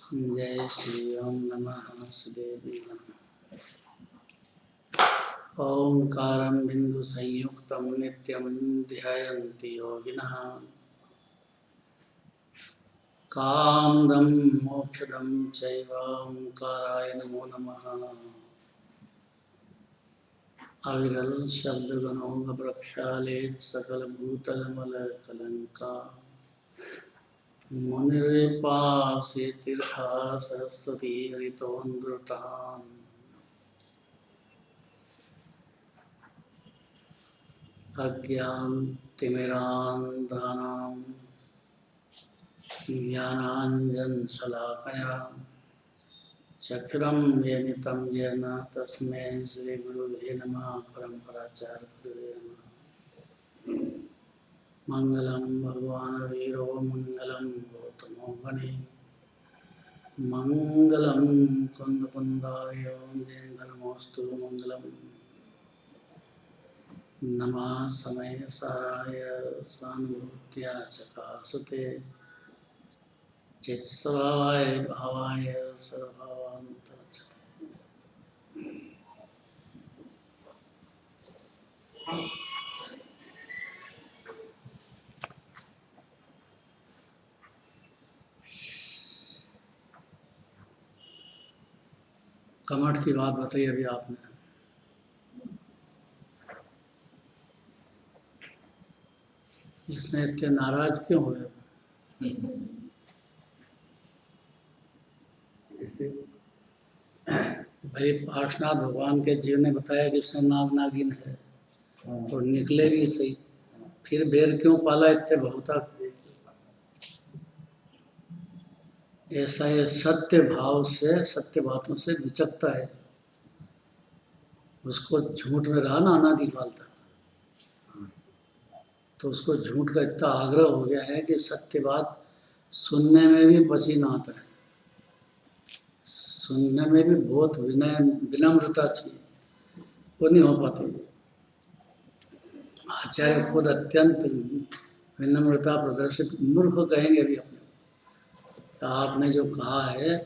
जय श्री ओम नमः सदेवी नमः। ओंकारं बिंदु संयुक्तं नित्यं ध्यायन्ति योगिनः। कामदं मोक्षदं चैव ओंकाराय नमो नमः। अविरल शब्दगणो प्रक्षालेत् सकलभूतलमलकलङ्का। मुनिर्विपासे तीर्था सरस्वती हरितोऽनृतान्। अज्ञानतिमिरान्धनां ज्ञानाञ्जनशलाकया चक्षुरुन्मीलितं येन तस्मै श्रीगुरुवे नमः। परमपराचार्यगुरुवे नमः। मङ्गलं भगवान् वीरो मङ्गलं गौतमो गणे मङ्गलं कुन्दकुन्दाय धर्मोऽस्तु मङ्गलम्। नमः समय साराय सानुभूत्या चकासते चित्स्वभावाय भावाय सर्वभावान्तरचते। कमठ की बात बताई अभी आपने। इसमें इतने नाराज क्यों हुए? भाई पार्शनाथ भगवान के जीव ने बताया कि उसमें नाग नागिन है और निकले भी सही, फिर बेर क्यों पाला इतने बहुता? ऐसा ये सत्य भाव से, सत्य बातों से विचकता है। उसको झूठ में रहा ना अनादिकाल तक, तो उसको झूठ का इतना आग्रह हो गया है कि सत्य बात सुनने में भी पसीना आता है, सुनने में भी बहुत विनय विनम्रता चाहिए, वो नहीं हो पाती। आचार्य खुद अत्यंत विनम्रता प्रदर्शित, मूर्ख कहेंगे भी अपने। आपने जो कहा है ये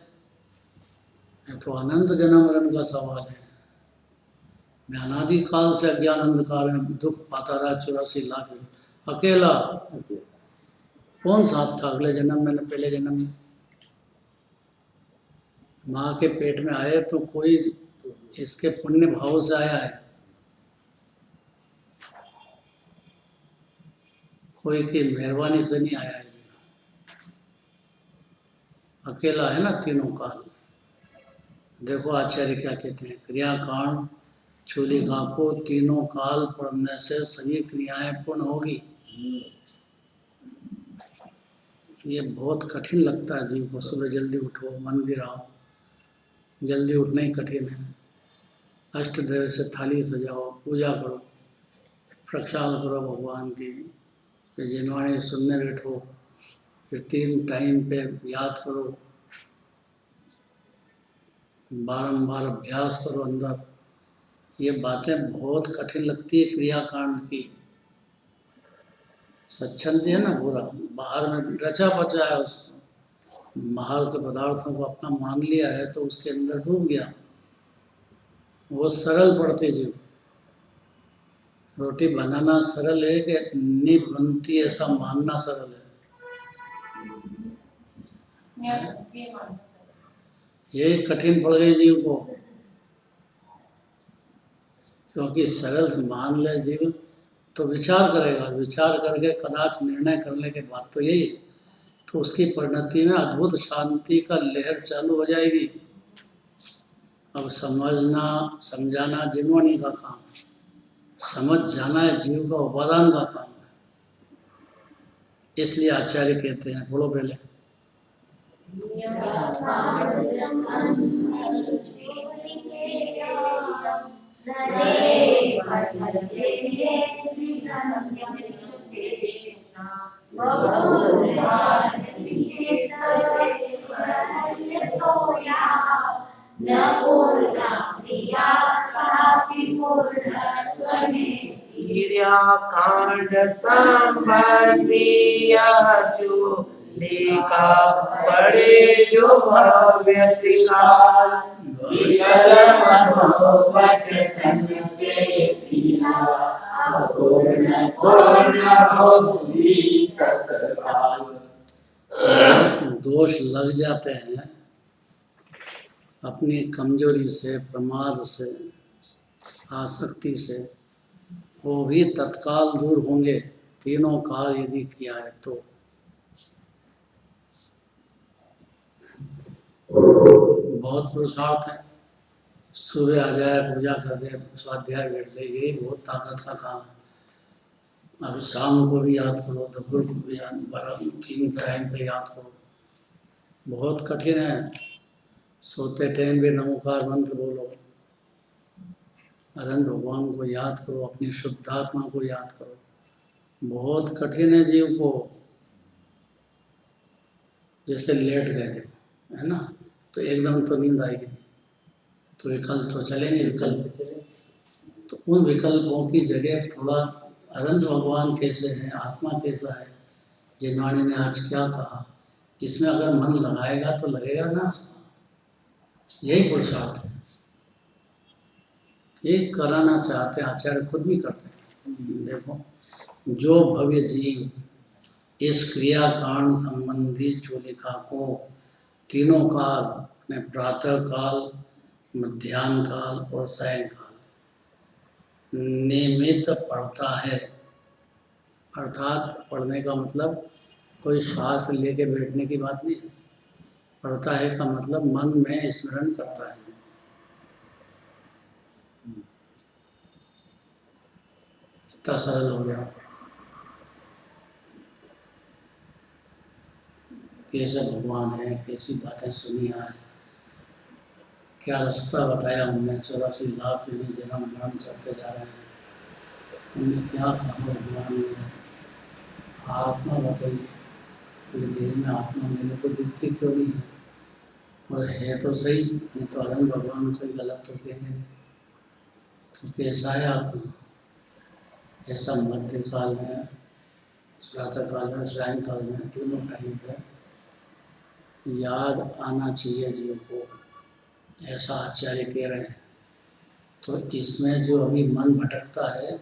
तो अनंत जन्म मरण का सवाल है। मैं अनादिकाल से अज्ञान अंधकार में दुख पाता रहा 84 लाख अकेला। कौन साथ था अगले जन्म में, पहले जन्म में? माँ के पेट में आए तो कोई इसके पुण्य भाव से आया है, कोई की मेहरबानी से नहीं आया है। अकेला है ना तीनों काल। देखो आचार्य क्या कहते हैं, क्रियाकांड चूलिका को तीनों काल पढ़ने से सभी क्रियाएं पूर्ण होगी। ये बहुत कठिन लगता है जीव को। सुबह जल्दी उठो, मंदिर आओ, जल्दी उठना ही कठिन है। अष्टद्रव्य से थाली सजाओ, पूजा करो, प्रक्षाल करो भगवान की, फिर जिनवाणी सुनने बैठो, फिर 3 टाइम पे याद करो, बारंबार अभ्यास करो अंदर। ये बातें बहुत कठिन लगती है क्रियाकांड की। स्वच्छंद है ना पूरा, बाहर में रचा बचा है उसको, महल के पदार्थों को अपना मान लिया है तो उसके अंदर डूब गया। वो सरल पड़ते जीव। रोटी बनाना सरल है कि नहीं बनती ऐसा मानना सरल है? यही कठिन पड़ गई जीव को, क्योंकि सरल मान ले जीव तो विचार करेगा, विचार करके कदाच निर्णय करने के बाद तो यही, तो उसकी परिणति में अद्भुत शांति का लहर चालू हो जाएगी। अब समझना समझाना जिनवाणी का काम है, समझ जाना है जीव का उपादान का काम है। इसलिए आचार्य कहते हैं, बोलो पहले, क्रियाकांड संबंधी जो लिखा पड़े जो भव्य त्रिकाल, विकल मनोवचन से किया पूर्ण पूर्ण होगी तत्काल। दोष लग जाते हैं अपनी कमजोरी से, प्रमाद से, आसक्ति से, वो भी तत्काल दूर होंगे, तीनों काल यदि किया है तो। बहुत पुरुषार्थ है, सुबह आ जाए, पूजा कर दे, स्वाध्याय बैठ ले, यही बहुत ताकत का काम है। अब शाम को भी याद करो, दोपहर को भी याद, 3 टाइम पे याद करो, बहुत कठिन है। सोते टाइम भी नमोकार मंत्र बोलो, अनंत भगवान को याद करो, अपनी शुद्धात्मा को याद करो। बहुत कठिन है जीव को, जैसे लेट गए थे, है ना, तो एकदम तो नींद आएगी नहीं, तो विकल्प तो चलेंगे, विकल्प तो उन विकल्पों की जगह थोड़ा अनंत भगवान कैसे हैं, आत्मा कैसा है, जिन्होंने ने आज क्या कहा, इसमें अगर मन लगाएगा तो लगेगा ना उसका। यही पुरुषार्थ है, ये कराना चाहते हैं, आचार्य खुद भी करते हैं। देखो, जो भव्य जीव इस क्रिया कांड संबंधी चूलिका को तीनों काल में, प्रातः काल, मध्याह्न काल और सायंकाल नियमित पढ़ता है, अर्थात पढ़ने का मतलब कोई शास्त्र लेके बैठने की बात नहीं है। पढ़ता है का मतलब मन में स्मरण करता है। इतना सरल हो गया। कैसे भगवान है, कैसी बातें सुनी आज, क्या रास्ता बताया हमने, 84 लाख पीढ़ी जन्म मरण चलते जा रहे हैं, हमने क्या कहा भगवान ने, आत्मा बताई, तो ये देह में आत्मा मेरे को दिखती क्यों नहीं है, और है तो सही, नहीं तो अनंत भगवान कोई गलत तो कहेंगे। तो कैसा है आत्मा, ऐसा मध्य काल में, प्रातः काल में, सायं काल में, तीनों टाइम पे याद आना चाहिए जीव को, ऐसा आचार्य कह रहे हैं। तो इसमें जो अभी मन भटकता है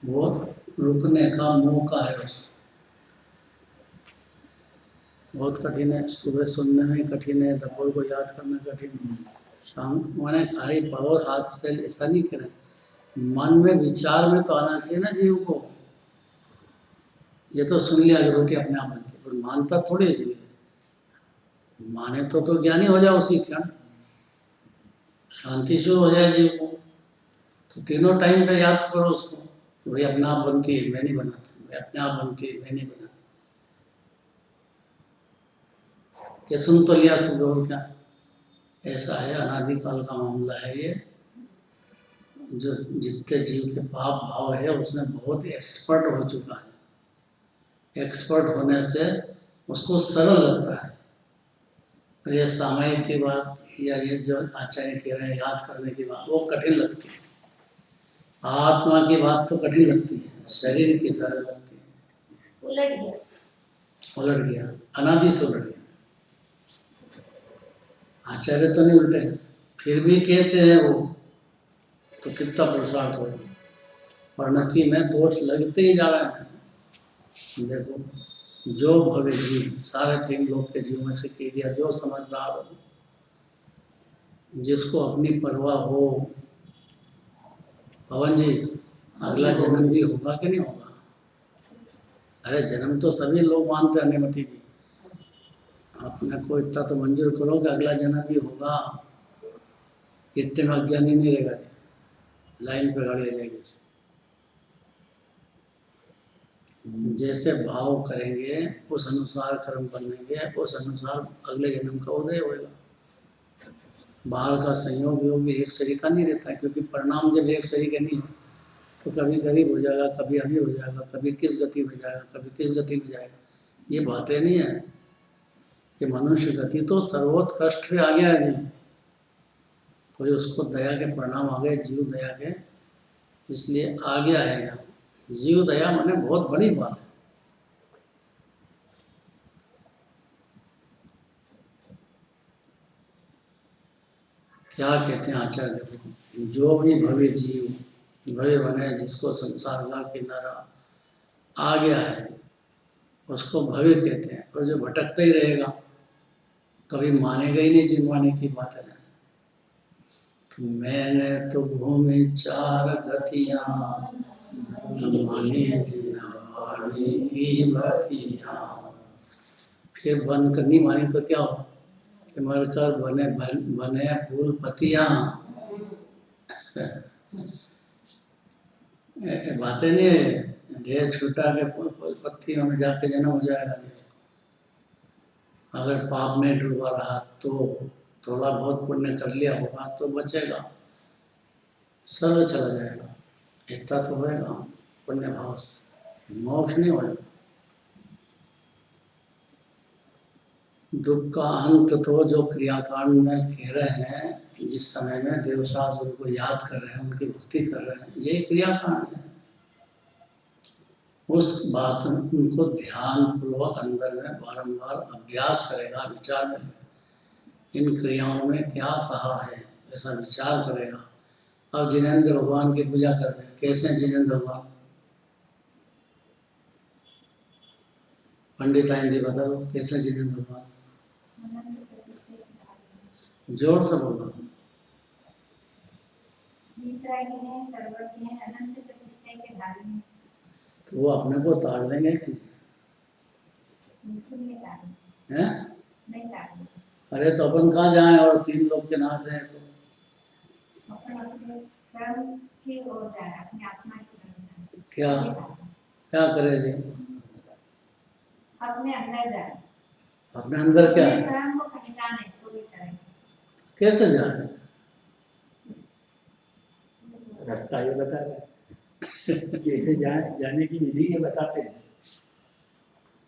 वो रुकने का मौका है उसको। बहुत कठिन है, सुबह सुनने में कठिन है, दोपहर को याद करना कठिन है, शाम मैंने खाली पढ़ो हाथ से, ऐसा नहीं करें, मन में विचार में तो आना चाहिए ना जीव को। ये तो सुन लिया कि रोटी अपने आप बनती है, पर मानता थोड़ी जीव, माने तो ज्ञानी हो जाए उसी क्षण, शांति शुरू हो जाए जीव को। तो तीनों टाइम पे याद करो उसको कि भाई अपने आप बनती है, मैं नहीं बनाती, भाई अपने आप बनती है, मैं नहीं बनाती। क्या सुन तो लिया सुबह, और क्या, ऐसा है, अनादिकाल का मामला है ये। जो जितने जीव के पाप भाव है उसमें बहुत एक्सपर्ट हो चुका है, एक्सपर्ट होने से उसको सरल लगता है। और ये सामयिक की बात या ये जो आचार्य कह रहे हैं याद करने की बात, वो कठिन लगती है। आत्मा की बात तो कठिन लगती है, शरीर की सरल लगती है। उलट गया, अनादि से उलट गया। आचार्य तो नहीं उल्टे, फिर भी कहते हैं वो, तो कितना पुरुषार्थ हो, परिणति में दोष लगते ही जा रहे हैं। देखो, जो भव्य जीव, सारे 3 लोक के जीव में से कह दिया, जो समझदार हो, जिसको अपनी परवाह हो, पवन जी, अगला जन्म भी होगा कि नहीं होगा? अरे जन्म तो सभी लोग मानते हैं, अनुमति भी, अपने को इतना तो मंजूर करो कि अगला जन्म भी होगा। इतने में अज्ञानी नहीं रहेगा, लाइन पे गाड़ी रहेगी। जैसे भाव करेंगे उस अनुसार कर्म बनेंगे, उस अनुसार अगले जन्म का उदय होगा। बाहर का संयोग योग भी एक सरीका नहीं रहता है, क्योंकि परिणाम जब एक सरीके नहीं है तो कभी गरीब हो जाएगा, कभी अमीर हो जाएगा, कभी किस गति में जाएगा, कभी किस गति में जाएगा, ये बातें नहीं है। ये मनुष्य गति तो सर्वोत्कृष्ट पे आ गया है जीव, कोई उसको दया के परिणाम आ गए, जीव दया के, इसलिए आ गया है यहाँ। जीव दया माने बहुत बड़ी बात है। क्या कहते हैं आचार्य, देखो जो भी भव्य जीव भव्य बने, जिसको संसार का किनारा आ गया है उसको भव्य कहते हैं। और जो भटकता ही रहेगा कभी मानेगा ही नहीं जिनवाने की बात है। तो मैंने तो घूमी चार गतियाँ न मानी जिनवाने की बातियाँ। फिर बन करनी मानी तो क्या हो कि मरकर बने फूल पतियाँ। बातें नहीं है, देह छूटा के फूल पत्तियों में जाके जन्म हो जाएगा। अगर पाप में डूबा रहा तो थोड़ा बहुत पुण्य कर लिया होगा तो बचेगा, सर्व चला जाएगा। एकता तो होएगा पुण्य भाव से, मोक्ष नहीं होएगा। दुख का अंत तो जो क्रियाकांड में कह रहे हैं, जिस समय में देवशास उनको याद कर रहे हैं, उनकी भक्ति कर रहे हैं, यही क्रियाकांड है। उस बात उनको ध्यान पूर्वक अंदर में बारंबार अभ्यास करेगा, विचार करेगा, इन क्रियाओं में क्या कहा है, ऐसा विचार करेगा। अब जिनेंद्र भगवान की पूजा कर रहे हैं, कैसे हैं जिनेंद्र भगवान? पंडित आयन जी बता दो कैसे जिनेंद्र भगवान? जोर से बोलो। तो वो अपने को ताड़ देंगे कि नहीं? हैं? अरे तो अपन कहाँ जाएं और तीन लोग के नाथ हैं तो क्या क्या करे जी? अपने अंदर जाए। अपने अंदर क्या है? स्वयं को पहचाने तो भी करें। कैसे जाए? रास्ता ये बता रहे हैं। कैसे जाने की विधि ये बताते हैं।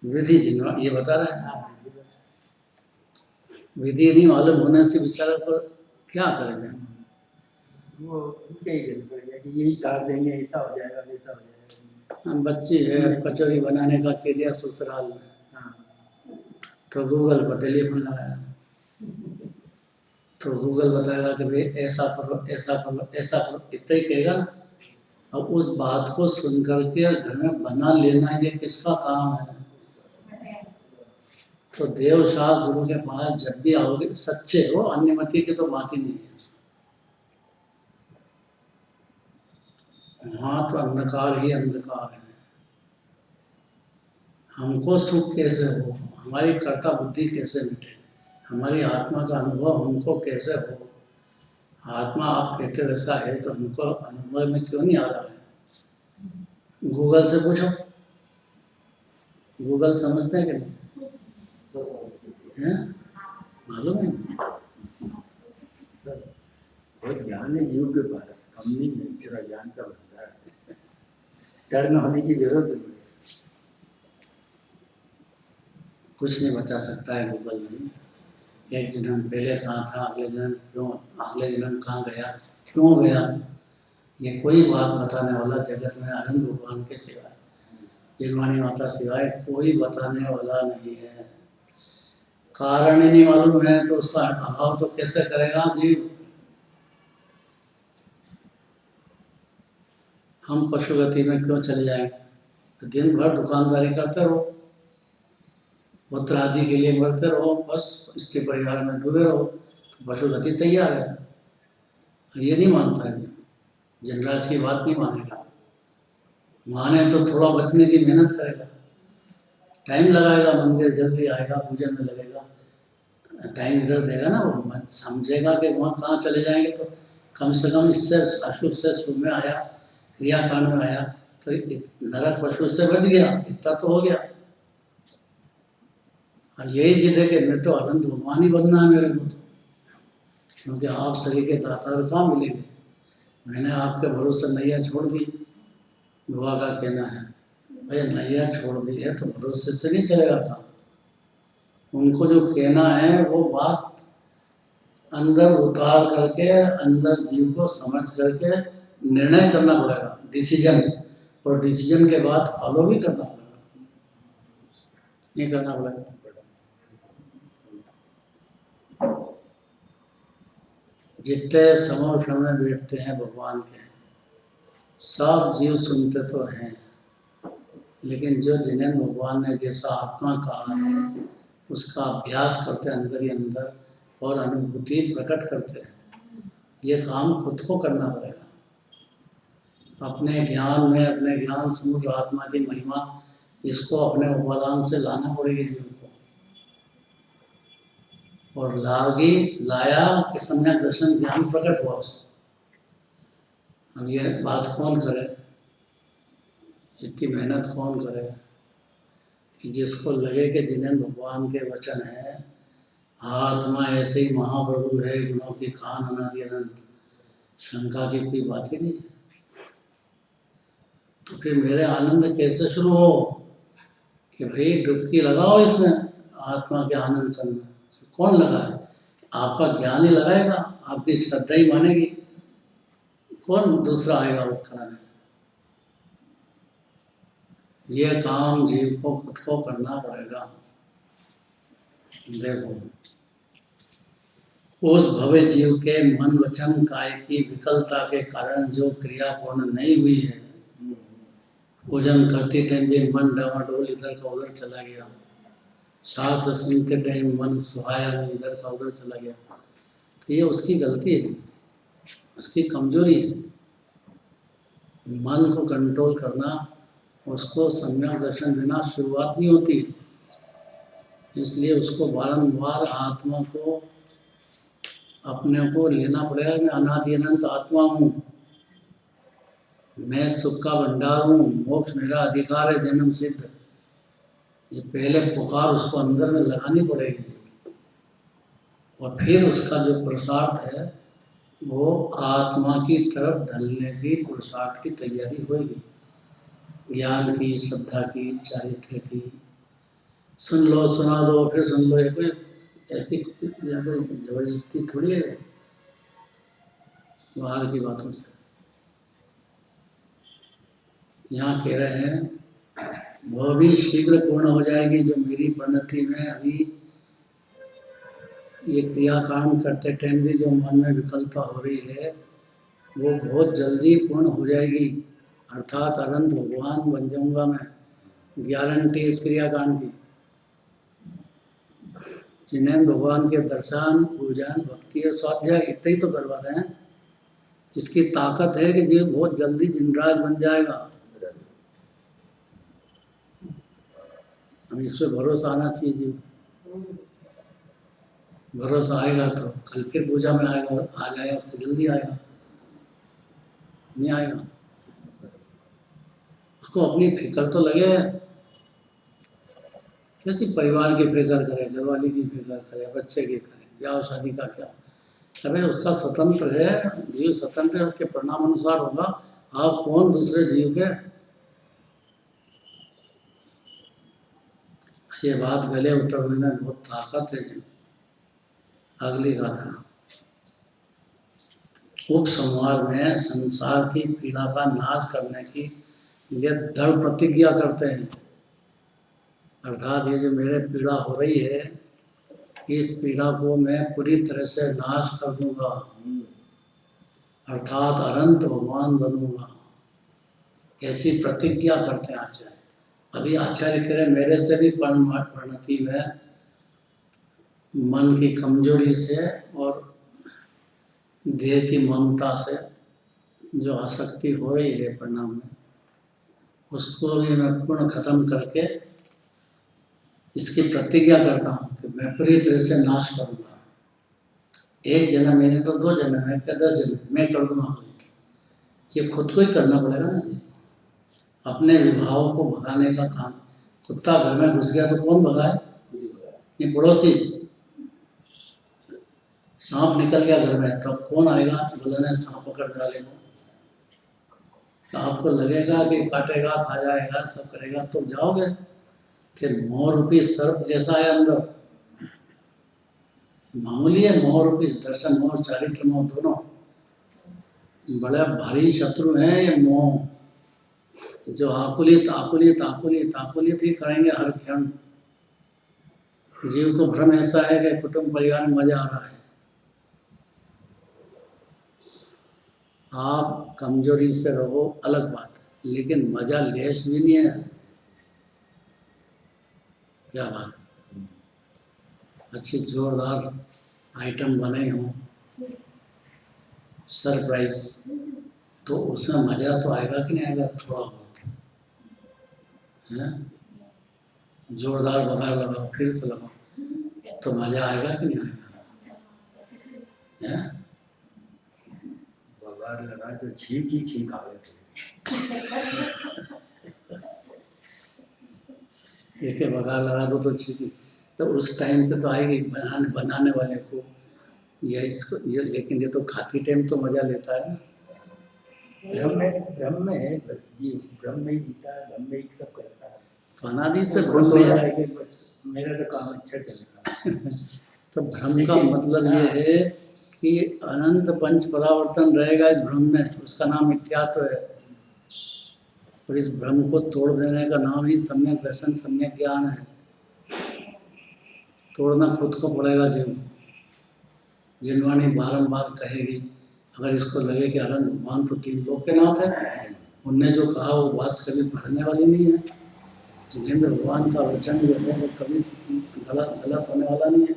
विधि जिनवा ये बता रहे हैं। विधि नहीं मालूम होने से बेचारा को क्या करेंगे? वो उनके ही कहना पड़ेगा कि यही तार देंगे, ऐसा हो जाएगा, वैसा हो जाएगा। हम बच्ची है, कचौरी बनाने का कह दिया ससुराल में, हाँ, तो गूगल पर टेलीफोन लगाया, तो गूगल बताएगा कि भाई ऐसा करो ऐसा करो ऐसा करो, इतना ही कहेगा ना। अब उस बात को सुन करके घर में बना लेना ये किसका काम है? तो देव शास्त्र के पास जब भी आओगे सच्चे हो, अन्यमति की तो बात ही नहीं है। वहाँ तो अंधकार ही अंधकार है। हमको सुख कैसे हो, हमारी कर्ता बुद्धि कैसे मिटे, हमारी आत्मा का अनुभव हमको कैसे हो। आत्मा आप कहते वैसा है तो हमको अनुभव में क्यों नहीं आ रहा है? गूगल से पूछो, गूगल समझते हैं कि नहीं? मालूम है सर बहुत ज्ञान है जीव के पास, कम नहीं है, पूरा ज्ञान का भंडार है। डर न होने की जरूरत नहीं। कुछ नहीं बता सकता है गूगल में। एक जन्म पहले कहाँ था, अगले जन्म क्यों, अगले जन्म कहाँ गया, क्यों गया, ये कोई बात बताने वाला जगत में आनंद भगवान के सिवाय, जिनवाणी माता सिवाय कोई बताने वाला नहीं है। कारण ही नहीं मालूम है तो उसका अभाव तो कैसे करेगा जीव? हम पशुगति में क्यों चले जाएंगे? तो दिन भर दुकानदारी करते रहो, पुत्र आदि के लिए मरते रहो, बस इसके परिवार में डूबे रहो, तो पशुगति तैयार है। ये नहीं मानता है, जनराज की बात नहीं मानेगा। माने तो थोड़ा बचने की मेहनत करेगा, टाइम लगाएगा, मंदिर जल्दी आएगा, पूजन में लगेगा, टाइम इधर देगा ना, वो मन समझेगा कि वहाँ कहाँ चले जाएंगे, तो कम से कम इससे अशुभ से शुभ में आया, क्रियाकांड में आया तो नरक पशु से बच गया, इतना तो हो गया। और यही जिद है कि मेरे तो अनंत भगवान ही बनना है मेरे को, तो क्योंकि आप शरीर के दाता कहाँ मिलेंगे। मैंने आपके भरोसे नैया छोड़ दी, बुआ का कहना है भाई नैया छोड़ दी है तो भरोसे से नहीं चलेगा काम। उनको जो कहना है वो बात अंदर उतार करके, अंदर जीव को समझ करके निर्णय करना पड़ेगा, डिसीजन, और डिसीजन के बाद फॉलो भी करना पड़ेगा, ये करना पड़ेगा। जितने समोष में बैठते हैं भगवान के, सब जीव सुनते तो हैं, लेकिन जो जिन्हें भगवान ने जैसा आत्मा कहा है उसका अभ्यास करते हैं अंदर ही अंदर और अनुभूति प्रकट करते हैं। ये काम खुद को करना पड़ेगा। अपने ज्ञान में, अपने ज्ञान समुद्र आत्मा की महिमा, इसको अपने उपादान से लाना पड़ेगी जीव को। और लाया कि सम्यक दर्शन ज्ञान प्रकट हुआ उसको। अब ये बात कौन करे, इतनी मेहनत कौन करे कि जिसको लगे कि जिन्हें भगवान के वचन है, आत्मा ऐसे ही महाप्रभु है, गुणों की खान अनादि अनंत, शंका की कोई बात ही नहीं है। तो फिर मेरे आनंद कैसे शुरू हो कि भाई डुबकी लगाओ इसमें, आत्मा के आनंद करना। कौन लगाए? आपका ज्ञान ही लगाएगा, आपकी श्रद्धा ही मानेगी, कौन दूसरा आएगा वो कराने? ये काम जीव को खुद को करना पड़ेगा। देखो, उस भव्य जीव के मन वचन काय की विकलता के कारण जो क्रिया पूर्ण नहीं हुई है, पूजन करते टाइम भी मन डामाडोल इधर का उधर चला गया, शास्त्र सुनते टाइम मन सुहाया नहीं, इधर का उधर चला गया, तो ये उसकी गलती है जी, उसकी कमजोरी है। मन को कंट्रोल करना, उसको सम्यक दर्शन बिना शुरुआत नहीं होती, इसलिए उसको बारंबार आत्मा को अपने को लेना पड़ेगा। मैं अनादि अनंत आत्मा हूँ, मैं सुख का भंडार हूँ, मोक्ष मेरा अधिकार है जन्म सिद्ध। ये पहले पुकार उसको अंदर में लगानी पड़ेगी, और फिर उसका जो पुरुषार्थ है वो आत्मा की तरफ ढलने की पुरुषार्थ की तैयारी होगी। ज्ञान की, श्रद्धा की, चारित्र की। सुन लो, सुना दो, फिर सुन लो, ये कोई ऐसी जबरदस्ती थोड़ी है बाहर की बातों से। यहाँ कह रहे हैं वह भी शीघ्र पूर्ण हो जाएगी, जो मेरी परिणति में अभी ये क्रियाकांड करते टाइम भी जो मन में विकल्पा हो रही है वो बहुत जल्दी पूर्ण हो जाएगी। अर्थात अनंत भगवान बन जाऊंगा मैं, गारंटी इस क्रियाकांड की। जिन्हें भगवान के दर्शन, पूजन, भक्ति और स्वाध्याय इतना ही तो करवा रहे हैं, इसकी ताकत है कि जीव बहुत जल्दी जिनराज बन जाएगा। हम इस पर भरोसा आना चाहिए जी। भरोसा आएगा तो कल फिर पूजा में आएगा, आ जाएगा, उससे जल्दी आएगा, नहीं आएगा। उसको अपनी फिक्र तो लगे, कैसी परिवार की फिक्र करे, घरवाली की फिक्र करे, बच्चे की करे, ब्याह शादी का क्या। अबे उसका स्वतंत्र है, जीव स्वतंत्र है, उसके परिणाम अनुसार होगा। आप कौन दूसरे जीव के? ये बात गले उतरने में बहुत ताकत है जी। अगली गाथा। उपसंहार में संसार की पीड़ा का नाश करने की ये दृढ़ प्रतिज्ञा करते हैं। अर्थात ये जो मेरे पीड़ा हो रही है, इस पीड़ा को मैं पूरी तरह से नाश कर दूंगा, अर्थात अनंत भगवान बनूंगा, ऐसी प्रतिज्ञा करते हैं आचार्य। अभी आचार्य कह रहे मेरे से भी परिणति में मन की कमजोरी से और देह की ममता से जो आसक्ति हो रही है परिणाम में, उसको भी मैं पूर्ण खत्म करके इसकी प्रतिज्ञा करता हूँ कि मैं पूरी तरह से नाश करूँगा। एक जन्म में नहीं तो 2 जन्म है, क्या 10 जन्म मैं कर दूँगा। ये खुद को ही करना पड़ेगा ना, अपने विभाव को भगाने का काम। कुत्ता घर में घुस गया तो कौन भगाए? ये पड़ोसी। सांप निकल गया घर में, तब कौन आएगा बोलने सांप पकड़ डालेगा? तो आपको लगेगा कि काटेगा, खा जाएगा, सब करेगा, तो जाओगे। फिर मोह रूपी सर्प जैसा है अंदर, मामूली है मोह रूपी, दर्शन मोह, चारित्र मोह, दोनों बड़ा भारी शत्रु हैं ये मोह, जो आकुलित आकुलित आकुलित आकुलित ही करेंगे हर क्षण। जीव को भ्रम ऐसा है कि कुटुंब परिवार में मजा आ रहा है, आप कमजोरी से रहो अलग बात है, लेकिन मजा लेश भी नहीं है। क्या बात है, अच्छी जोरदार आइटम बने हों, सरप्राइज, तो उसमें मजा तो आएगा कि नहीं आएगा, थोड़ा बहुत है। जोरदार बघार लगाओ, फिर से लगाओ, तो मजा आएगा कि नहीं आएगा है? बघार लगा तो छींक ही छींक आवे थे। एक बघार लगा दो तो ठीक, तो उस टाइम पे तो आएगी बनाने वाले को ये इसको ये, लेकिन ये तो खाती टाइम तो मजा लेता है ना। ब्रह्म में है, बस ये ब्रह्म में ही जीता है, ब्रह्म में ही सब करता है। तो अनादि से वो ब्रह्म सोच में रहा है। है कि बस मेरा तो काम अच्छा चलेगा। तो भ्रम का मतलब ये है कि अनंत पंच परावर्तन रहेगा इस भ्रम में, तो उसका नाम मिथ्यात्व है। और इस भ्रम को तोड़ देने का नाम ही सम्यक दर्शन, सम्यक ज्ञान है। तोड़ना खुद को पड़ेगा जीव को। जिनवाणी बारंबार कहेगी, अगर इसको लगे कि अनंत भगवान तो तीन लोक के नाथ है, उनने जो कहा वो बात कभी बढ़ने वाली नहीं है। जिनेंद्र भगवान का वचन जो है वो कभी गलत होने वाला नहीं है।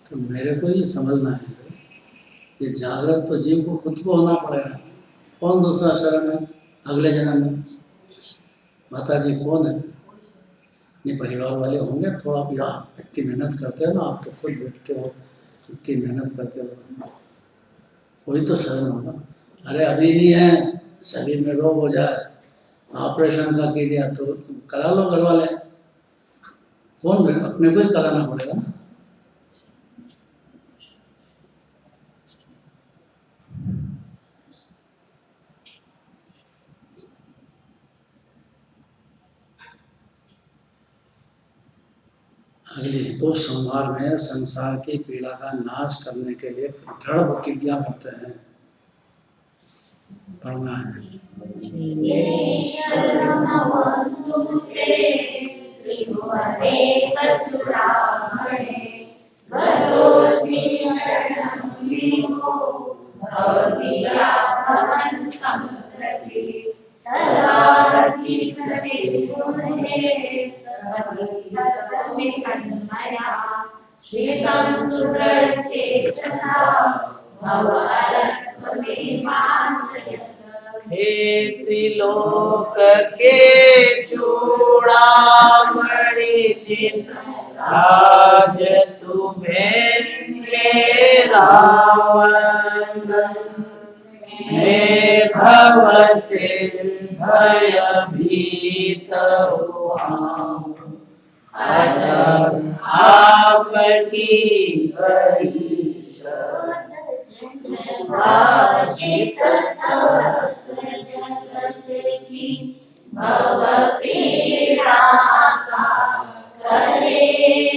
तो मेरे को ये समझना है, ये जागृत तो जीव को खुद को होना पड़ेगा। कौन दूसरा शरण है अगले जन्म में? माता जी कौन है? अपने परिवार वाले होंगे। थोड़ा भी आप इतनी मेहनत करते हो ना, आप तो खुद बैठते हो, इतनी मेहनत करते हो, कोई तो शरण होगा। अरे अभी नहीं है, शरीर में रोग हो जाए, ऑपरेशन का के दिया तो करा लो घर वाले, कौन बैठ, अपने को ही कराना पड़ेगा ना। अगली दो सोमवार में संसार की पीड़ा का नाश करने के लिए दृढ़ प्रतिज्ञा करते हैं। पढ़ना है। श्वेतं सुदृढचेतसा भवरस्त्वमे मार्गयत्। हे त्रिलोक के चूड़ामणि जिन राज तुम्हें मेरा वंदन, मैं भव से भयभीत हुआ, अतः आपकी गई भाषित तत्व जगत की भव पीड़ा का करे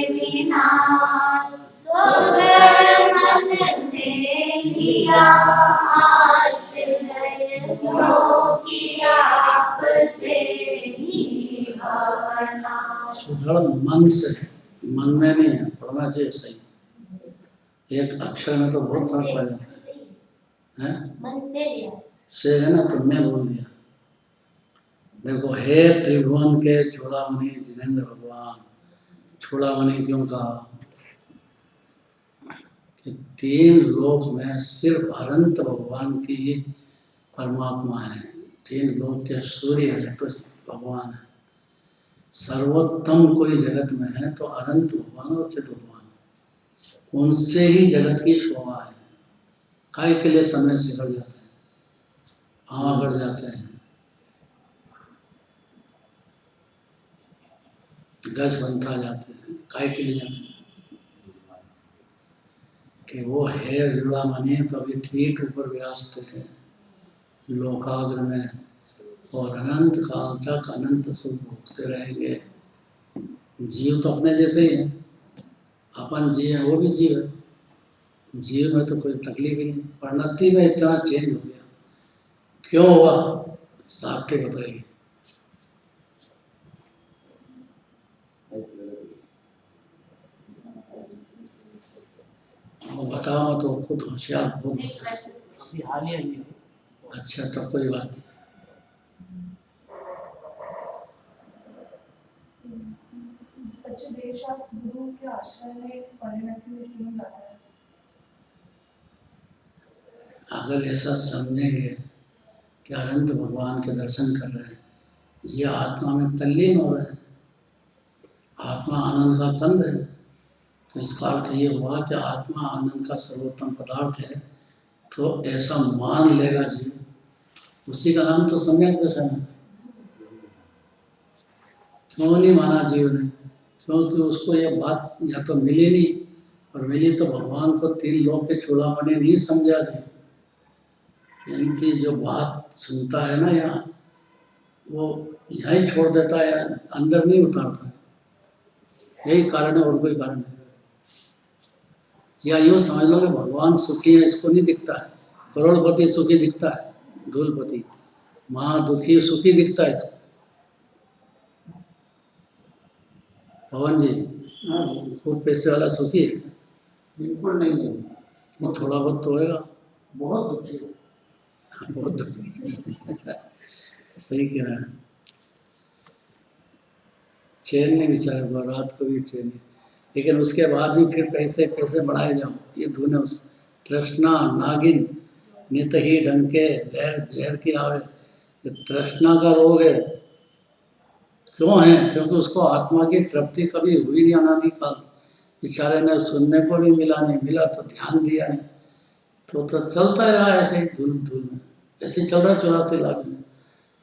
विनाश। स्वगण मन से लिया आश्रय, क्योंकि आपसे ही भवनाश। सुदृढ़ मन से, मन में नहीं है, पढ़ना चाहिए सही। एक अक्षर में तो बहुत फर्क पड़ जाता है। मन से लिया से है ना, तो मैं बोल दिया। देखो, हे त्रिभुवन के चूड़ामणि जिनेंद्र भगवान, चूड़ामणि क्यों कहा? कि तीन लोक में सिर्फ अनंत भगवान की परमात्मा है। तीन लोक के सूर्य है तो भगवान है। सर्वोत्तम कोई जगत में है तो अनंत भगवान और सिद्ध भगवान, उनसे ही जगत की शोभा है। काय के लिए समय सिकुड़ जाते हैं, भाव बढ़ जाते हैं, गज बनता जाते हैं, काय के लिए जाते हैं? कि वो है जुड़ामणि तो अभी ठीक ऊपर विराजते हैं लोकाग्र में, और अनंत काल तक अनंत सुख भोगते रहेंगे। जीव तो अपने जैसे ही है, अपन जीव है वो भी जीव है। जीव में तो कोई तकलीफ ही नहीं। परिणति में इतना चेंज हो गया, क्यों हुआ? साफ के बताइए। बताओ तो खुद होशियार बहुत। हाल ही आई है। अच्छा तो कोई बात नहीं। सच्चे देवशास्त्र गुरु के आश्रय में परिणति में जीवन जाता है। अगर ऐसा समझेंगे कि अनंत भगवान के दर्शन कर रहे हैं, ये आत्मा में तल्लीन हो रहे हैं, आत्मा आनंद का कंद है, तो इसका अर्थ ये हुआ कि आत्मा आनंद का सर्वोत्तम पदार्थ है। तो ऐसा मान लेगा जीव, उसी का नाम तो सम्यक दर्शन है। क्यों नहीं माना जीव ने? क्योंकि उसको ये बात या तो मिली नहीं, और मिली तो भगवान को 3 लोक के चूड़ामणि नहीं समझा जीव। इनकी जो बात सुनता है ना यहाँ, वो यहीं छोड़ देता है, अंदर नहीं उतारता। यही कारण है और कोई कारण नहीं। या यूँ समझ लो कि भगवान सुखी है, इसको नहीं दिखता है। करोड़पति सुखी दिखता है, धूलपति महा दुखी सुखी दिखता है इसको। पवन जी, हाँ जी, खूब पैसे वाला सुखी है? बिल्कुल नहीं है, ये थोड़ा बहुत तो होएगा। बहुत दुखी है। हाँ, बहुत दुखी। सही कह रहा है। चैन नहीं बेचारे को, रात को भी चैन नहीं। लेकिन उसके बाद भी फिर पैसे पैसे बढ़ाए जाओ, ये धुन है उसको। तृष्णा नागिन नित ही डंके लहर जहर की आवे। ये तृष्णा का रोग है। क्यों है? क्योंकि उसको आत्मा की तृप्ति कभी हुई नहीं अनादि काल से। बेचारे ने सुनने को भी मिला नहीं, मिला तो ध्यान दिया नहीं, तो चलता रहा ऐसे ही धूल धूल में। ऐसे ही चल रहा 84 लाख में।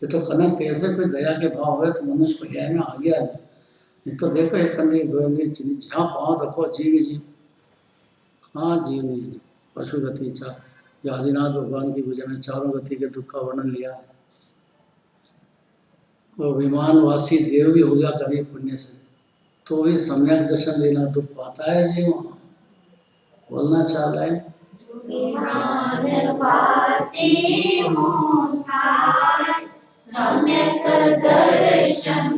ये तो कनक कैसे कोई दया के भाव हुए तो मनुष्य पर्याय में आगे आ जाए। नहीं तो देखो, एक कंदी 2 इंद्रिय चिन्ह, जहाँ पाँव रखो जीव ही जीव, कहाँ जीव नहीं है। पशु गति चार, या आदिनाथ भगवान की पूजा में चारों गति के दुख का वर्णन लिया है। और विमानवासी देव भी हो गया कभी पुण्य से, तो भी सम्यक दर्शन लेना दुख पाता है जीव। बोलना चाह रहा है विमानवासी मोहाय सम्यक दर्शन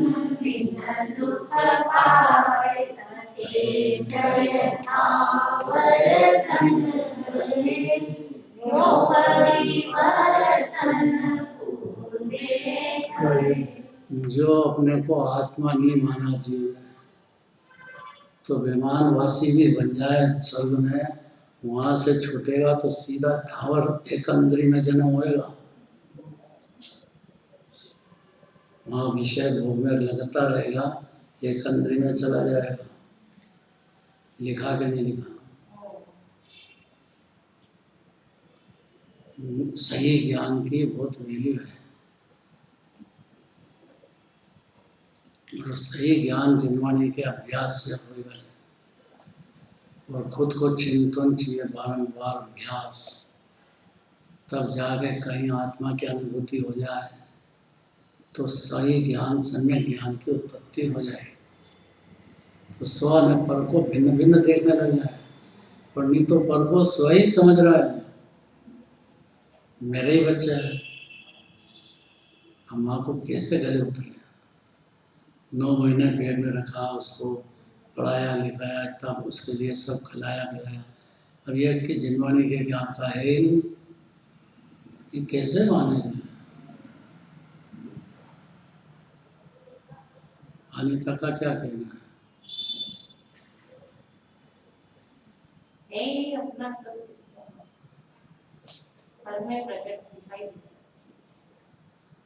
बिन दुख पाय तते जयथा वरदन धरे योग परिवर्तन पूरे। जो अपने को आत्मा नहीं माना जीव है, तो विमानवासी भी बन जाए स्वर्ग में, वहां से छूटेगा तो सीधा धावर एक अंदरी में जन्म होएगा। वहाँ विषय भोग में लगता रहेगा, एक अंदरी में चला जाएगा। लिखा के नहीं लिखा? सही ज्ञान की बहुत वैल्यू है। और सही ज्ञान जिनवाणी के अभ्यास से होगा, और खुद को चिंतन चाहिए, बारंबार अभ्यास, तब जाके कहीं आत्मा की अनुभूति हो जाए तो सही ज्ञान सम्यक ज्ञान की उत्पत्ति हो जाएगी। तो स्व ने पर को भिन्न भिन्न देखने लग जाए, पर नहीं तो पर को स्व ही समझ रहा है, मेरे ही बच्चा है। अम्मा को कैसे गले उतरे, 9 महीने पेट में रखा, उसको पढ़ाया लिखाया, तब उसके लिए सब खिलाया पिलाया। अब ये कि जिनवाणी के ज्ञान का है ही नहीं, ये कैसे मानेंगे? अनिता का क्या कहना है? अपना में प्रकट दिखाई।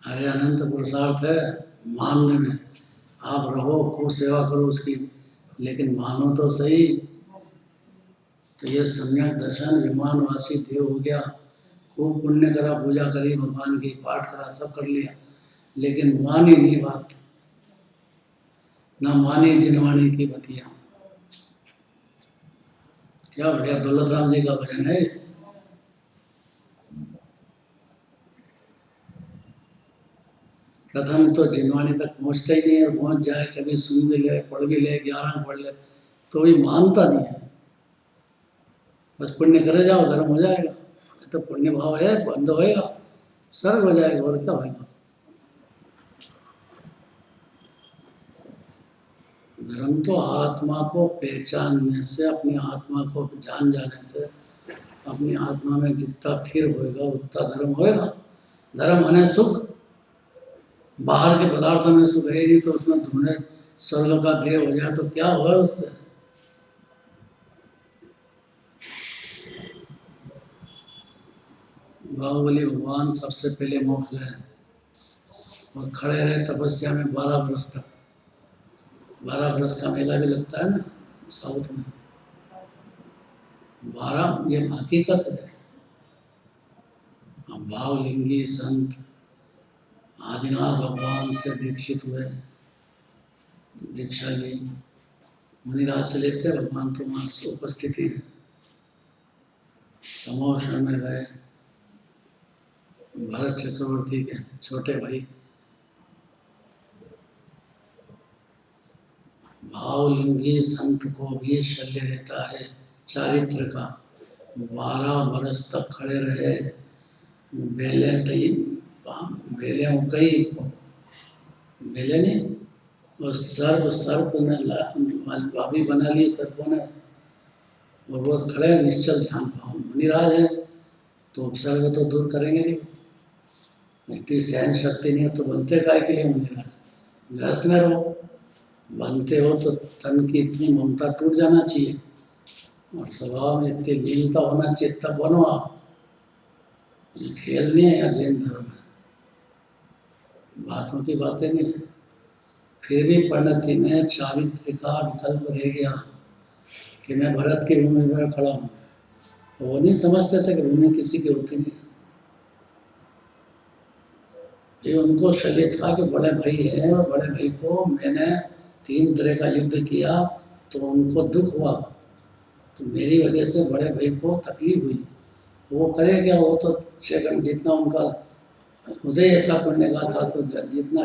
अरे अनंत पुरुषार्थ है मानने में। आप रहो, खूब सेवा करो उसकी, लेकिन मानो तो सही। तो ये सम्यक दर्शन विमानवासी देव हो गया, खूब पुण्य करा, पूजा करी भगवान की, पाठ करा, सब कर लिया, लेकिन मानी नहीं बात, ना मानी जिनवाणी की बतिया। क्या बढ़िया दौलत राम जी का भजन है। प्रथम तो जिनवाणी तक पहुँचता ही नहीं है, और पहुँच जाए कभी सुन भी ले, पढ़ भी ले, 11 पढ़ ले, तो भी मानता नहीं है। बस पुण्य करे जाओ, धर्म हो जाएगा। तो पुण्य भाव है, बंद होएगा, स्वर्ग हो जाएगा, और क्या होएगा। धर्म तो आत्मा को पहचानने से, अपनी आत्मा को जान जाने से, अपनी आत्मा में जितना स्थिर होएगा उतना धर्म होएगा। धर्म माने सुख, बाहर के पदार्थों में सुख है नहीं, तो उसमें ढूंढे स्वर्ग का देह हो जाए तो क्या हुआ उससे। बाहुबली भगवान सबसे पहले मोक्ष गए और खड़े रहे तपस्या में 12 वर्ष तक। 12 वर्ष का मेला भी लगता है ना साउथ में, 12, ये हकीकत है। भावलिंगी संत आदिनाथ भगवान से दीक्षित हुए, दीक्षा ली, मुनिराज से लेते भगवान तो वहाँ से उपस्थिति है। समोषण में गए, भरत चक्रवर्ती के छोटे भाई, भावलिंगी संत को भी शल्य रहता है चारित्र का। 12 वर्ष तक खड़े रहे, बेले नहीं, और सर्प ने भाभी बना ली सर्पों ने, और वो खड़े निश्चल ध्यान भाव। मुनिराज है तो उपसर्ग तो दूर करेंगे नहीं, इतनी सहन शक्ति नहीं है तो बनते काय के लिए मुनिराज। गृहस्थ में रहो, बनते हो तो तन की इतनी ममता टूट जाना चाहिए और स्वभाव में इतनी लीनता होना चाहिए, तब बनो आप। ये खेल नहीं है या जैन धर्म है, बातों की बातें नहीं है। फिर भी परिणति में चारित्र का विकल्प रह गया कि मैं भरत की भूमि में खड़ा हूँ। तो वो नहीं समझते थे कि भूमि किसी की होती नहीं। ये उनको शल्य था कि बड़े भाई है और बड़े भाई को मैंने 3 तरह का युद्ध किया तो उनको दुख हुआ, तो मेरी वजह से बड़े भाई को तकलीफ हुई। वो करे क्या, वो तो 6 घंटे जितना उनका उदय ऐसा करने का था, तो जितना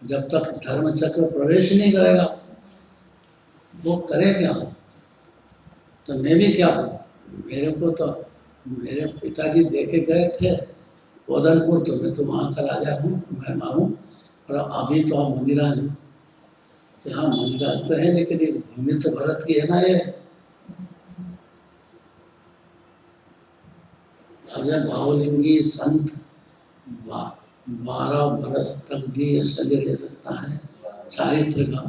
जब तक धर्म चक्र प्रवेश नहीं करेगा वो करे क्या। तो मैं भी क्या करूँ, मेरे को तो मेरे पिताजी देखे गए थे ओदनपुर, तो मैं तो वहाँ का राजा हूँ, मैं माँ हूँ, और अभी तो आप मुनिराज हो। तो हाँ मुनिराज तो है, लेकिन ये भूमि तो भरत की है ना। ये अगर भावलिंगी संत 12 वर्ष तक भी शल्य रह सकता है, चारित्र का,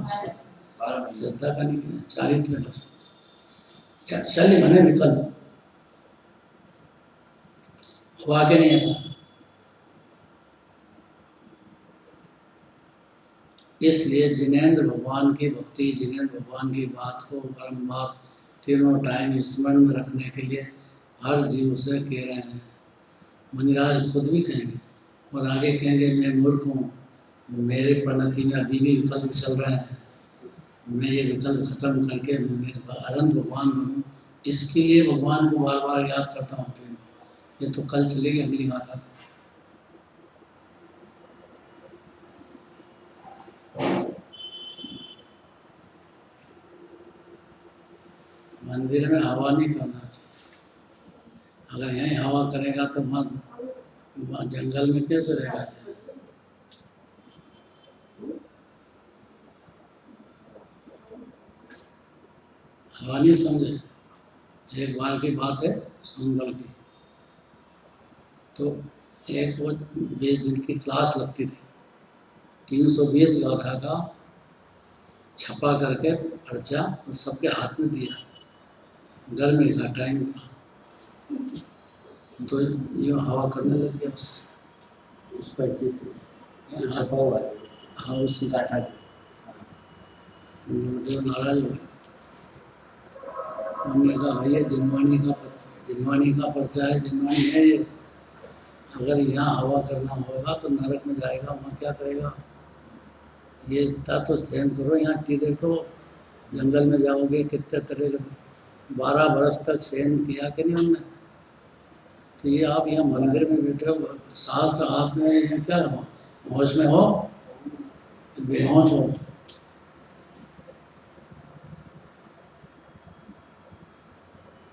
श्रद्धा का नहीं है, चारित्र का। शल्य बने विकल्प हुआ के नहीं ऐसा। इसलिए जिनेंद्र भगवान की भक्ति, जिनेंद्र भगवान की बात को बारम्बार तीनों टाइम स्मरण में रखने के लिए हर जीव से कह रहे हैं। मुनिराज खुद भी कहेंगे और आगे कहेंगे मैं मूर्ख हूँ, मेरे परिणति में अभी भी विकल्प चल रहे हैं, मैं ये विकल्प खत्म करके अनंत भगवान बनूँ। इसके लिए भगवान को बार बार याद करता हूँ। तो ये तो कल चलेगी अगली गाथा से। मंदिर में हवा नहीं करना चाहिए। अगर यहीं हवा करेगा तो वहाँ जंगल में कैसे रहेगा। हवा नहीं समझे। एक बार की बात है सोनगढ़ की, तो एक वो 20 दिन की क्लास लगती थी, 320 गाथा का छपा करके पर्चा और सबके हाथ में दिया। गर्मी का टाइम था तो यूँ हवा करने लग गया उस पर्चे से छपा हुआ है। हाँ उसी से नाराज हो। उन्होंने कहा भैया जिनवाणी का पर्चा है, जिनवाणी है ये, अगर यहाँ हवा करना होगा तो नरक में जाएगा, वहाँ क्या करेगा। ये इतना तो सहन करो, यहाँ इतनी देर तो जंगल में जाओगे, कितने तरह के 12 बरस तक सहन किया कि नहीं हमने। तो ये आप यहाँ मंदिर में बैठे हो, शास्त्र आप में क्या होश में हो, बेहोश हो।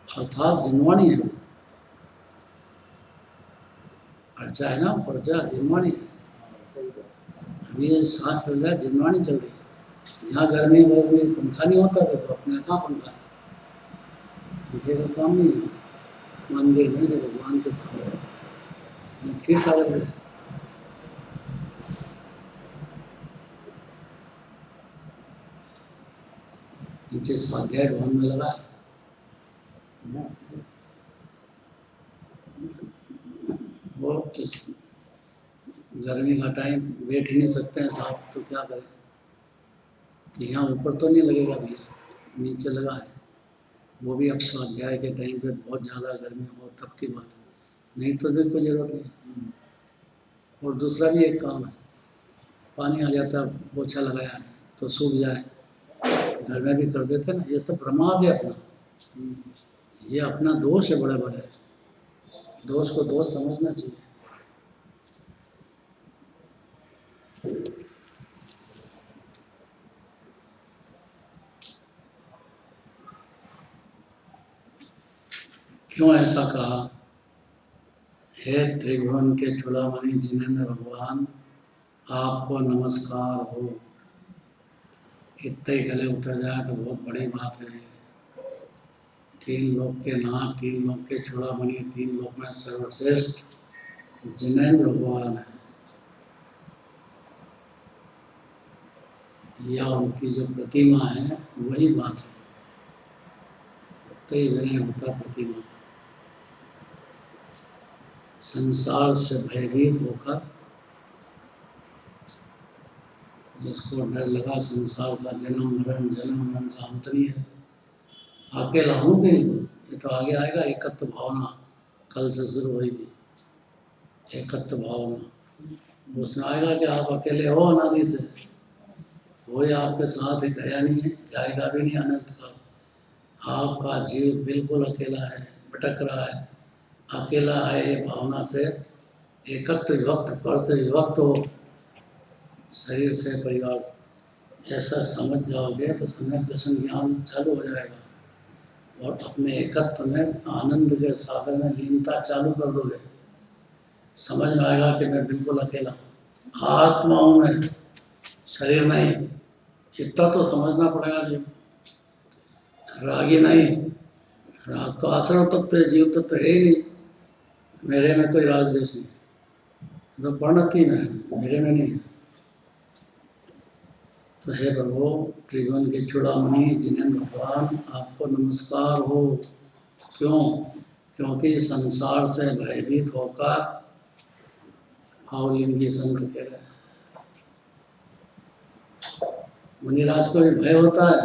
अर्थात जिनवाणी है, पर्चा है ना, पर्चा जिनवाणी है। अभी ये शास्त्र चल रहा है, जिनवाणी चल रही है। यहाँ गर्मी में पंखा नहीं होता, देखो अपने कहाँ पंखा है, पंखे का काम नहीं है। मंदिर में जो भगवान के सामने खीर सागर है। नीचे स्वाध्याय भवन में लगा है। वो इस गर्मी का टाइम बैठ ही नहीं सकते हैं साहब, तो क्या करें। तो यहाँ ऊपर तो नहीं लगेगा भैया, नीचे लगा है। वो भी अब स्वाध्याय के टाइम पे बहुत ज़्यादा गर्मी हो तब की बात है, नहीं तो कोई जरूरत नहीं। और दूसरा भी एक काम है, पानी आ जाता है, पोछा लगाया है तो सूख जाए, घर में भी कर देते ना। ये सब प्रमाद है अपना, ये अपना दोष है, बड़े बड़े दोष को दोष समझना चाहिए। क्यों ऐसा कहा? हे त्रिभुवन के चूड़ामणि जिनेंद्र भगवान, आपको नमस्कार हो। इतने ही गले उतर जाए तो बहुत बड़ी बात है। तीन लोक के नाथ, तीन लोक के चूड़ामणि, तीन लोक में सर्वश्रेष्ठ जिनेंद्र भगवान है, या उनकी जो प्रतिमा है वही बात है। इतने ही विनय होता प्रतिमा। संसार से भयभीत होकर, जिसको डर लगा संसार का जन्म मरण का अंत नहीं है, अकेला हूँ भी, ये तो आगे आएगा। एकत्व भावना कल से शुरू होगी। एकत्व भावना उसमें आएगा कि आप अकेले हो अनादि से, कोई आपके साथ ही गया नहीं है, जाएगा भी नहीं अनंत का। आपका जीव बिल्कुल अकेला है, भटक रहा है, अकेला है। ये भावना से एकत्व विभक्त, पर से विभक्त हो, शरीर से परिवार से, ऐसा समझ जाओगे तो सम्यक दर्शन ज्ञान चालू हो जाएगा। और अपने एकत्व में आनंद के सागर में लीनता चालू कर दोगे। समझ में आएगा कि मैं बिल्कुल अकेला हूँ, आत्मा हूँ मैं, शरीर नहीं। इतना तो समझना पड़ेगा जी। रागी नहीं, राग तो आश्रम तत्व है, जीव तत्व है ही नहीं। मेरे में कोई राग देश नहीं, तो प्रणति में है, मेरे में नहीं है। तो हे प्रभु त्रिभुवन के चूड़ामणि जिनेंद्र भगवान, आपको नमस्कार हो। क्यों? क्योंकि संसार से भयभीत होकर, भावलिंगी संत कह रहे हैं, मुनिराज को भी भय होता है।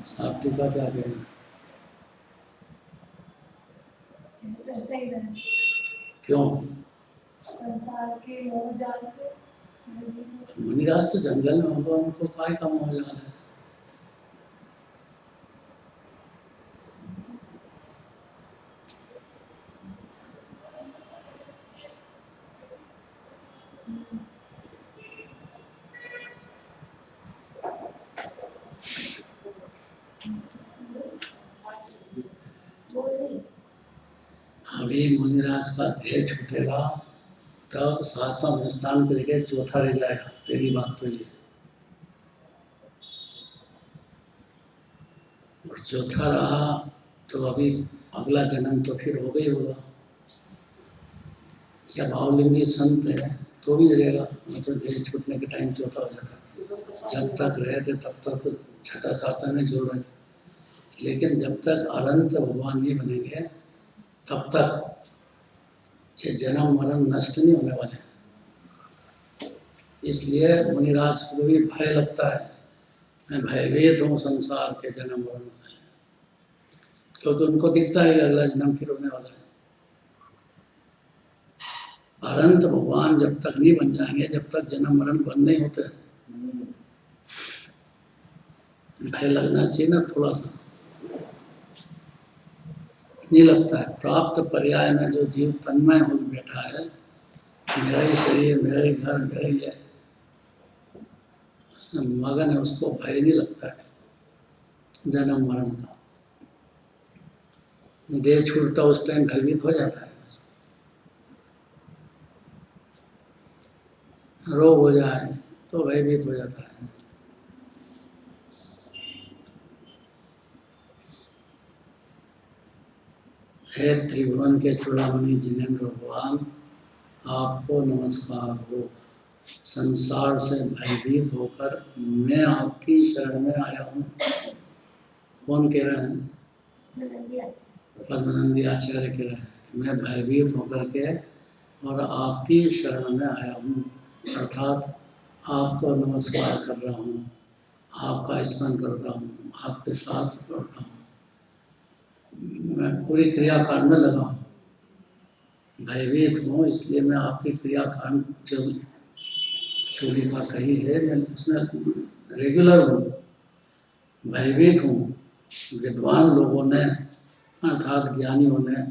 साधु का क्या कहना? ऐसे ही रहे क्यों? संसार के मोह जाल से। मुनिराज तो जंगल में होगा, उनको काय का मोह जाल है। अभी मुनिराज का देह छूटेगा तब सातवां विस्तान के लिए चौथा रह जाएगा। पहली बात तो ये, और चौथा रहा तो अभी अगला जन्म तो फिर हो गई होगा। या भावलिंगी संत है तो भी रहेगा, मतलब देह छूटने के टाइम चौथा हो जाता है। जब तक रहे थे तब तक तो छठा सातवां में जोड़ रहे थे, लेकिन जब तक अनंत भगवान नहीं बनेंगे तब तक ये जन्म मरण नष्ट नहीं होने वाले। इसलिए मुनिराज को भी भय लगता है, मैं भयभीत हूँ संसार के जन्म मरण से, क्योंकि उनको दिखता है कि अगला जन्म फिर होने वाला है। अनंत भगवान जब तक नहीं बन जाएंगे, जब तक जन्म मरण बंद नहीं होते। भय लगना चाहिए ना थोड़ा सा, नहीं लगता है। प्राप्त पर्याय में जो जीव तन्मय हो बैठा है, मेरा ही शरीर, मेरा ही घर, मेरा ही है, उसमें मगन है, उसको भय नहीं लगता है जन्म मरण का। देह छूटता उस टाइम भयभीत हो जाता है, बस रोग हो जाए तो भयभीत हो जाता है। हे त्रिभुवन के चूड़ामणि जिनेंद्र भगवान, आपको नमस्कार हो। संसार से भयभीत होकर मैं आपकी शरण में आया हूँ। कौन कह रहे हैं? पद्मनंदी आचार्य कह रहे हैं, मैं भयभीत होकर के और आपकी शरण में आया हूँ, अर्थात आपको नमस्कार कर रहा हूँ, आपका स्मरण कर रहा हूँ, आपके शास्त्र पढ़ रहा हूँ, मैं पूरी क्रियाकांड में लगा हूँ। भयभीत हूँ इसलिए मैं आपकी क्रियाकांड जो चूलिका कही है मैं उसमें रेगुलर हूँ, भयभीत हूँ। विद्वान लोगों ने अर्थात ज्ञानियों ने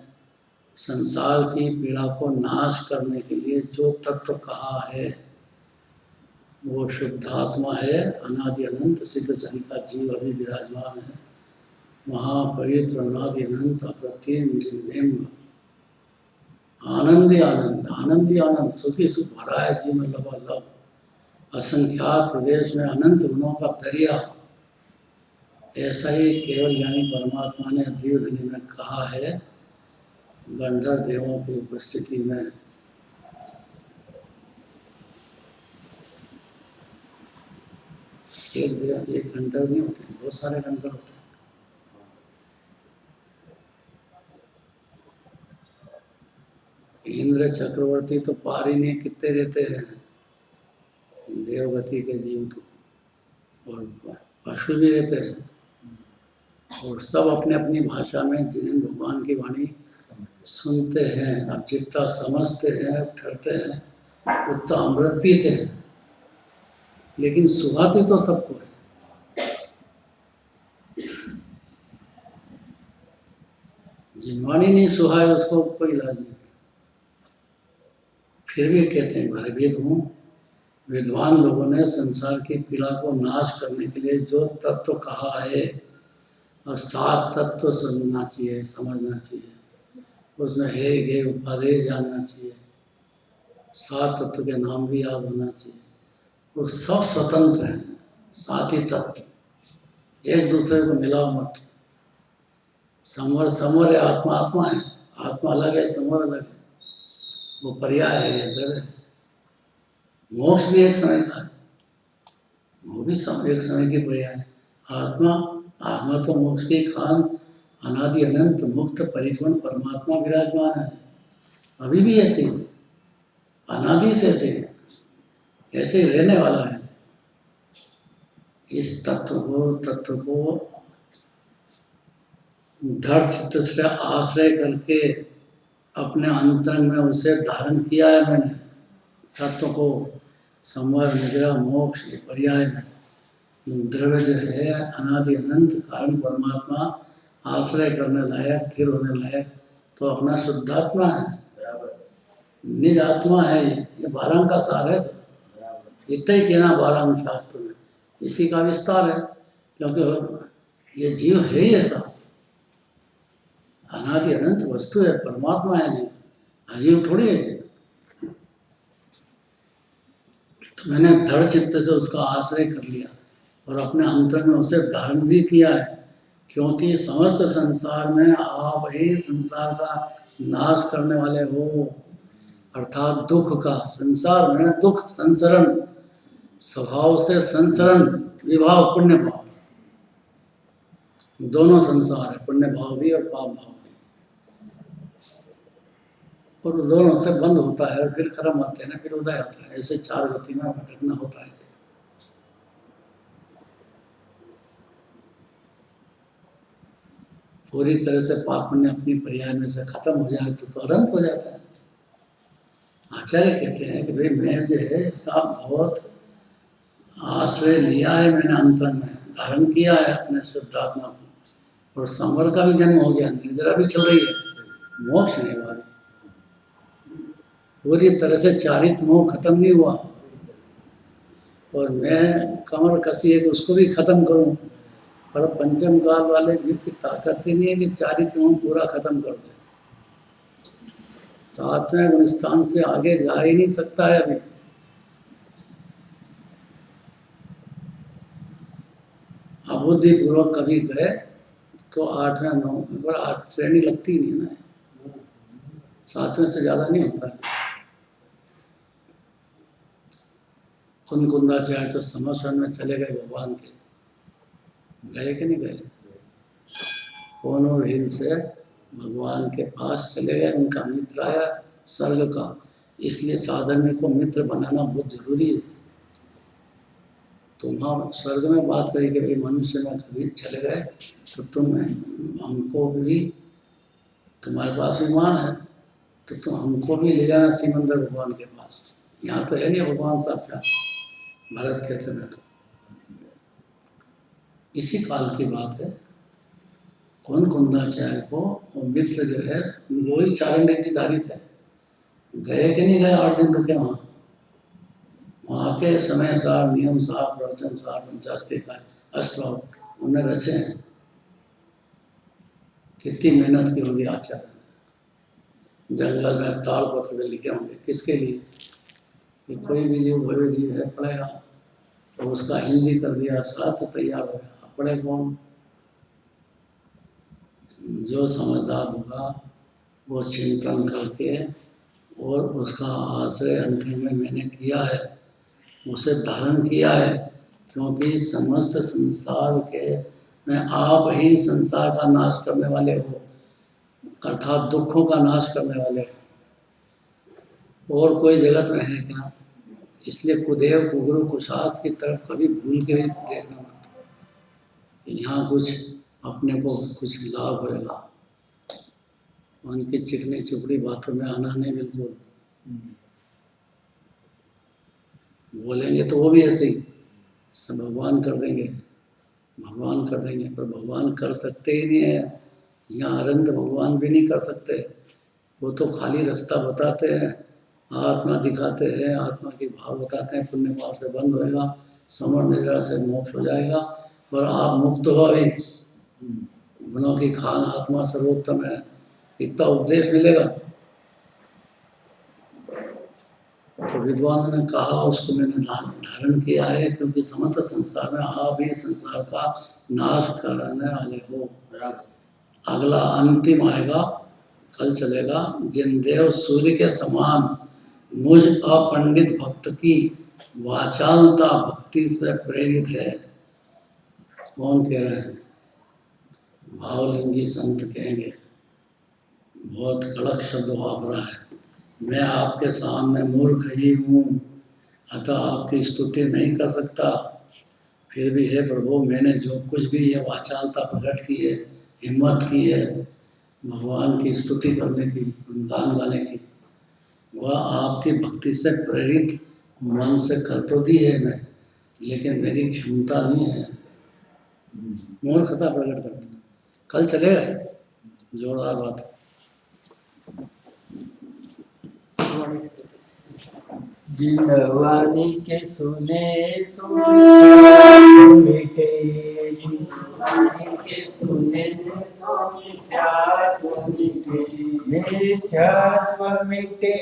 संसार की पीड़ा को नाश करने के लिए जो तत्व कहा है वो शुद्धात्मा है, अनादि अनंत सिद्ध संहिता जीव अभी विराजमान है, महापवित्र अनादि अनंत अप्रतिम निर्विघ्न आनंदी आनंद, आनंदी आनंद, सुखी सुख भरा है जीवन लबालब, असंख्यात प्रदेश में अनंत गुणों का दरिया। ऐसा ही केवल ज्ञानी परमात्मा ने दिव्यध्वनि में कहा है गंधर्व देवों की उपस्थिति में। एक गंधर्व नहीं होते, बहुत सारे गंधर्व होते हैं। इंद्र चक्रवर्ती तो पार ही नहीं कितने रहते हैं, देवगति के जीव तो, और पशु भी रहते हैं, और सब अपने अपनी भाषा में जिन्हें भगवान की वाणी सुनते हैं। अब जितना समझते हैं ठहरते हैं उतना अमृत पीते हैं, लेकिन सुहाते तो सबको है। जिनवाणी नहीं सुहाए उसको कोई इलाज नहीं। फिर भी कहते हैं भयभीत हूँ। विद्वान लोगों ने संसार की पीड़ा को नाश करने के लिए जो तत्व कहा है, और 7 तत्व समझना चाहिए, समझना चाहिए, उसमें हे गे उपाधेय जानना चाहिए, 7 तत्व के नाम भी याद होना चाहिए। वो सब स्वतंत्र हैं, 7 ही तत्व, एक दूसरे को मिलाओ मत। समर समर है, आत्मा आत्मा है, आत्मा अलग है, समर अलग है, वो पर्याय है, ये दर है। मोक्ष भी एक समय का है, वो भी एक समय की पर्याय है। आत्मा आत्मा तो मोक्ष की खान अनादि अनंत मुक्त परिपूर्ण परमात्मा विराजमान है, अभी भी ऐसे ही, अनादि से ऐसे ही रहने वाला है। इस तत्व को दृढ़ चित्त से आश्रय करके अपने अंतरंग में उसे धारण किया है मैंने। तत्व को संवर निद्रा मोक्ष के पर्याय में द्रव्य जो है अनादि अनंत कारण परमात्मा आश्रय करने लायक, स्थिर होने लायक तो अपना शुद्धात्मा है, निज आत्मा है। ये 12 का सार है सब, इतना ही कहना 12 शास्त्र में, इसी का विस्तार है, क्योंकि ये जीव है ही ऐसा, अनादि अनंत वस्तु है, परमात्मा है जीव, अजीव थोड़ी है। तो मैंने दृढ़ चित्त से उसका आश्रय कर लिया और अपने अंतर में उसे धारण भी किया है, क्योंकि समस्त संसार में आप ही संसार का नाश करने वाले हो, अर्थात दुख का, संसार में दुख संसरण, स्वभाव से संसरण, विभाव पुण्य भाव, दोनों संसार है, पुण्य भाव भी और पाप भाव भी, और दोनों से बंद होता है और फिर कर्म आते हैं ना, फिर उदय आता है, ऐसे 4 गति में भटकना होता है। पूरी तरह से पाप पुण्य अपनी पर्याय में से खत्म हो जाए तो अनंत हो जाता है। आचार्य कहते हैं कि भाई मैं जो है इसका बहुत आश्रय लिया है, मैंने अंतरंग में धारण किया है अपने शुद्धात्मा को, और संवर का भी जन्म हो गया, निर्जरा भी चल रही है, मोक्ष नहीं हुआ, पूरी तरह से चारित मोह खत्म नहीं हुआ, और मैं कमर कसी है कि उसको भी खत्म करूं, पर पंचम काल वाले जीव की ताकत ही नहीं है कि चारित मोह पूरा खत्म कर दे। 7वें गुण स्थान से आगे जा ही नहीं सकता है अभी। अबुद्धि पूर्वक कभी गए तो 8वें 9वें पर 8 श्रेणी लगती नहीं ना, 7वें से ज्यादा नहीं होता है। कुंदाचार्य तो समर्पण में चले गए भगवान के, गए कि नहीं गए? कोनूर हिल से भगवान के पास चले गए, उनका मित्र आया स्वर्ग का। इसलिए साधन को मित्र बनाना बहुत जरूरी है। तुम हम स्वर्ग में बात करी कि भाई मनुष्य में कभी चले गए तो तुम हमको भी, तुम्हारे पास विमान है तो तुम हमको भी ले जाना सिमंदर भगवान के पास। यहाँ तो है नहीं भगवान साक्षात भरत क्षेत्र में। तो इसी काल की बात है। कुंदाचार्य को वो मित्र जो है वो ही चारण नीतिधारी थे। गए कि नहीं गए? 8 दिन रुके वहाँ। वहाँ के समय सार, नियम सार, प्रवचन सार, पंचास्ते का अष्टभाव उन्हें रचे हैं। कितनी मेहनत की होगी आचार्य ने। जंगल में ताड़ पत्र में लिखे होंगे किसके लिए? कि कोई भी जीव भव्य जीव है पढ़ेगा, तो उसका हिंदी कर दिया, शास्त्र तैयार हो गया। पढ़े कौन? जो समझदार होगा वो चिंतन करके और उसका आश्रय अंतिम में मैंने किया है, उसे धारण किया है। क्योंकि समस्त संसार के में आप ही संसार का नाश करने वाले हो, अर्थात दुखों का नाश करने वाले हो। और कोई जगत में है क्या? इसलिए कुदेव कुगुरु कुशास्त्र की तरफ कभी भूल के भी देखना मत। यहाँ कुछ अपने को कुछ लाभ होएगा, उनकी चिकनी चुपड़ी बातों में आना नहीं। बिल्कुल बोलेंगे तो वो भी ऐसे ही सब भगवान कर देंगे, भगवान कर देंगे, पर भगवान कर सकते ही नहीं है। यहाँ अरंत भगवान भी नहीं कर सकते। वो तो खाली रास्ता बताते हैं, आत्मा दिखाते हैं, आत्मा की भाव बताते हैं। पुण्य भाव से बंद होएगा, समर निद्रा से मोक्ष हो जाएगा और आप मुक्त हो। अभी गुणों की खान आत्मा सर्वोत्तम है, इतना उपदेश मिलेगा। तो विद्वानों ने कहा उसको मैंने धारण किया है, क्योंकि समस्त संसार में आप ही संसार का नाश करने वाले हो। अगला अंतिम आएगा, कल चलेगा। जिन देव सूर्य के समान मुझ अपंडित भक्त की वाचालता भक्ति से प्रेरित है। कौन कह रहे हैं? भावलिंगी संत कहेंगे। बहुत कड़क शब्द वापरा है। मैं आपके सामने मूर्ख ही हूँ, अतः आपकी स्तुति नहीं कर सकता। फिर भी हे प्रभु, मैंने जो कुछ भी ये वाचालता प्रकट की है, हिम्मत की है भगवान की स्तुति करने की, गुणगान गाने की, वह आपकी भक्ति से प्रेरित मन से कर तो दी है मैं, लेकिन मेरी क्षमता नहीं है। मूर्खता प्रकट करता। कल चलेगा, जोरदार बात है। जिनवानी के सुने मिटे, जिनवानी के सुने मिथ्यात्व मिटे, मिथ्यात्व मिटे।